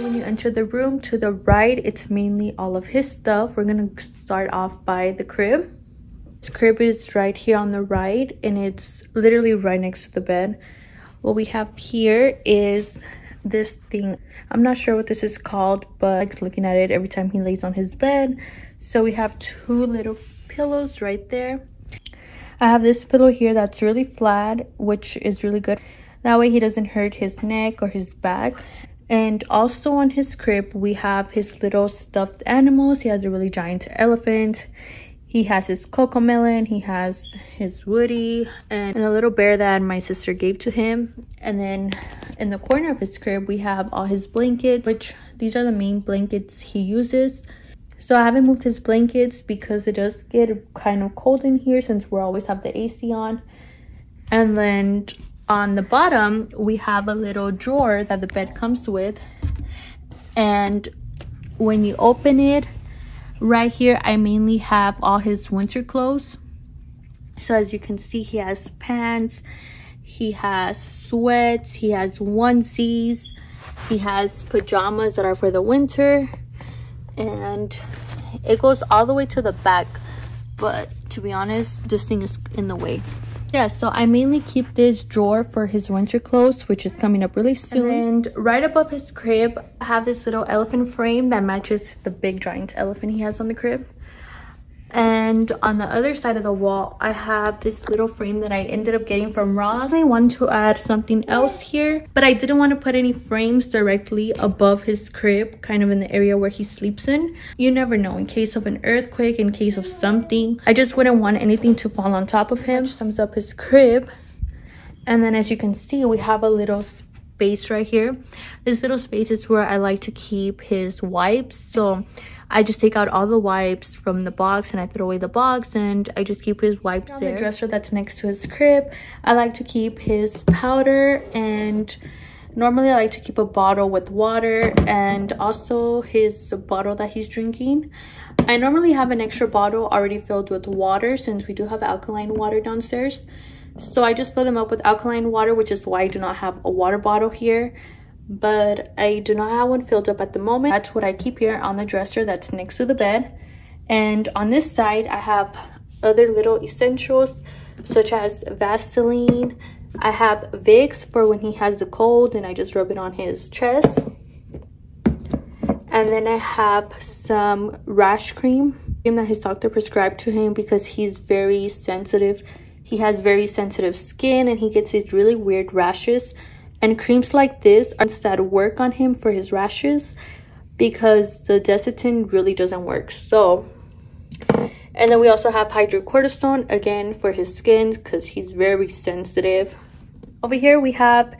When you enter the room, to the right, it's mainly all of his stuff. We're gonna start off by the crib. This crib is right here on the right, and it's literally right next to the bed. What we have here is this thing. I'm not sure what this is called, but I like looking at it every time he lays on his bed. So we have two little pillows right there. I have this pillow here that's really flat, which is really good. That way he doesn't hurt his neck or his back. And also on his crib, we have his little stuffed animals. He has a really giant elephant. He has his Cocomelon. He has his Woody and a little bear that my sister gave to him. And then in the corner of his crib, we have all his blankets, which these are the main blankets he uses. So I haven't moved his blankets because it does get kind of cold in here since we always have the AC on. And then on the bottom, we have a little drawer that the bed comes with. And when you open it, right here, I mainly have all his winter clothes. So as you can see, he has pants, he has sweats, he has onesies, he has pajamas that are for the winter. And it goes all the way to the back. But to be honest, this thing is in the way. Yeah, so I mainly keep this drawer for his winter clothes, which is coming up really soon. And right above his crib, I have this little elephant frame that matches the big giant elephant he has on the crib. And on the other side of the wall, I have this little frame that I ended up getting from Ross. I wanted to add something else here, but I didn't want to put any frames directly above his crib, kind of in the area where he sleeps in. You never know, in case of an earthquake, in case of something. I just wouldn't want anything to fall on top of him. Which sums up his crib. And then as you can see, we have a little space right here. This little space is where I like to keep his wipes. So I just take out all the wipes from the box and I throw away the box, and I just keep his wipes there. The dresser that's next to his crib, I like to keep his powder, and normally I like to keep a bottle with water and also his bottle that he's drinking. I normally have an extra bottle already filled with water since we do have alkaline water downstairs. So I just fill them up with alkaline water, which is why I do not have a water bottle here. But I do not have one filled up at the moment. That's what I keep here on the dresser that's next to the bed. And on this side, I have other little essentials such as Vaseline. I have Vicks for when he has a cold and I just rub it on his chest. And then I have some rash cream that his doctor prescribed to him because he's very sensitive. He has very sensitive skin and he gets these really weird rashes. And creams like this instead work on him for his rashes because the Desitin really doesn't work. So, and then we also have hydrocortisone again for his skin because he's very sensitive. Over here we have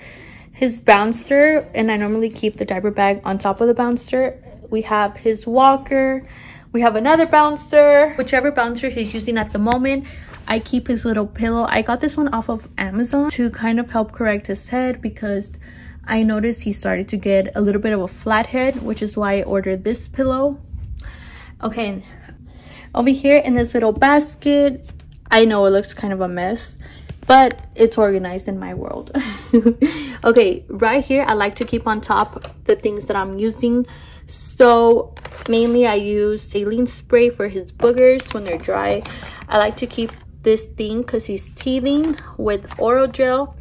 his bouncer, and I normally keep the diaper bag on top of the bouncer. We have his walker. We have another bouncer. Whichever bouncer he's using at the moment, I keep his little pillow. I got this one off of Amazon to kind of help correct his head because I noticed he started to get a little bit of a flat head, which is why I ordered this pillow. Okay, over here in this little basket, I know it looks kind of a mess, but it's organized in my world. Okay, right here, I like to keep on top the things that I'm using. So mainly I use saline spray for his boogers when they're dry. I like to keep this thing because he's teething with oral gel,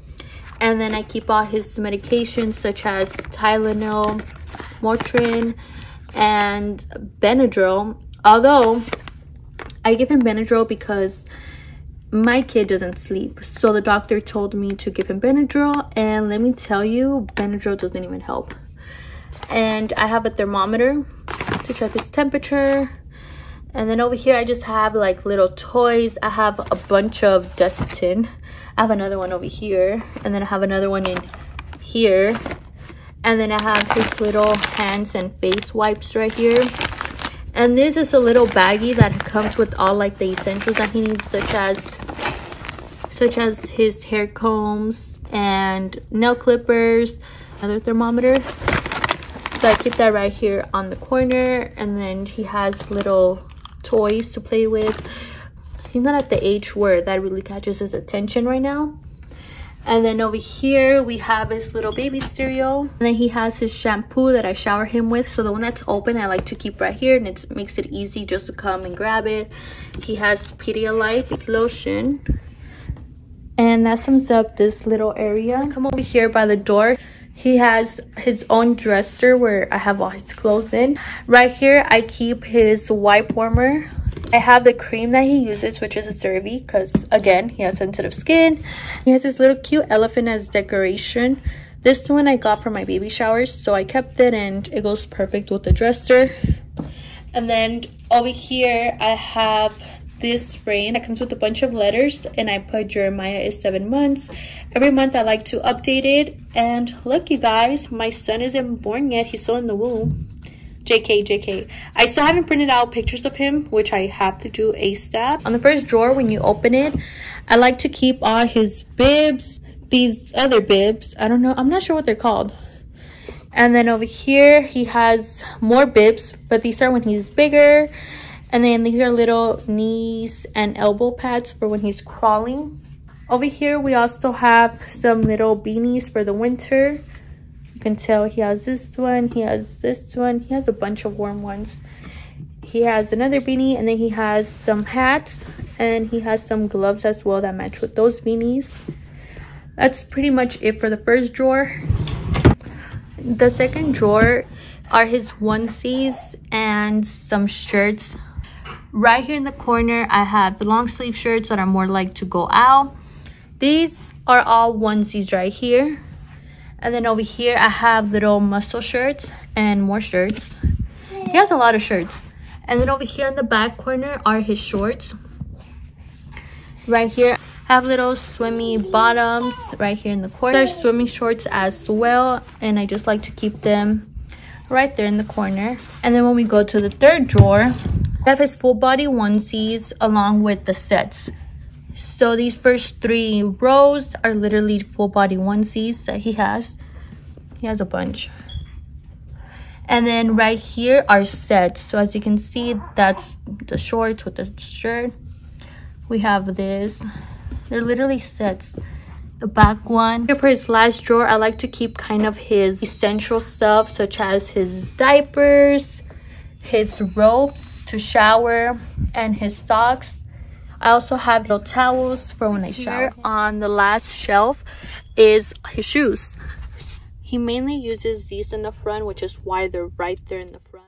and then I keep all his medications such as Tylenol, Motrin, and Benadryl. Although I give him Benadryl because my kid doesn't sleep, so the doctor told me to give him Benadryl, and let me tell you, Benadryl doesn't even help. And I have a thermometer to check his temperature. And then over here, I just have like little toys. I have a bunch of Desitin. I have another one over here. And then I have another one in here. And then I have his little hands and face wipes right here. And this is a little baggie that comes with all like the essentials that he needs, such as his hair combs and nail clippers. Another thermometer. So I keep that right here on the corner. And then he has little toys to play with. He's not at the age where that really catches his attention right now. And then over here we have his little baby cereal, and then he has his shampoo that I shower him with. So the one that's open I like to keep right here, and it makes it easy just to come and grab it. He has Pedialyte lotion, and that sums up this little area. Come over here by the door. He has his own dresser where I have all his clothes in. Right here I keep his wipe warmer. I have the cream that he uses, which is a CeraVe, because again, he has sensitive skin. He has this little cute elephant as decoration. This one I got for my baby showers, so I kept it, and it goes perfect with the dresser. And then over here I have this frame that comes with a bunch of letters, and I put Jeremiah is 7 months. Every month I like to update it. And look, you guys, my son isn't born yet. He's still in the womb. JK. I still haven't printed out pictures of him, which I have to do ASAP. On the first drawer, when you open it, I like to keep all his bibs. These other bibs, I don't know, I'm not sure what they're called. And then over here he has more bibs, but these are when he's bigger. And then these are little knees and elbow pads for when he's crawling. Over here we also have some little beanies for the winter. You can tell he has this one, he has this one, he has a bunch of warm ones. He has another beanie, and then he has some hats, and he has some gloves as well that match with those beanies. That's pretty much it for the first drawer. The second drawer are his onesies and some shirts. Right here in the corner I have the long sleeve shirts that are more like to go out. These are all onesies right here. And then over here I have little muscle shirts and more shirts. He has a lot of shirts. And then over here in the back corner are his shorts. Right here I have little swimmy bottoms right here in the corner. There's swimming shorts as well, and I just like to keep them right there in the corner. And then when we go to the third drawer, I have his full body onesies along with the sets. So these first 3 rows are literally full body onesies that he has. He has a bunch. And then right here are sets. So as you can see, that's the shorts with the shirt. We have this. They're literally sets. The back one. Here for his last drawer, I like to keep kind of his essential stuff, such as his diapers, his ropes to shower, and his socks. I also have little towels for when I shower. Here on the last shelf is his shoes. He mainly uses these in the front, which is why they're right there in the front.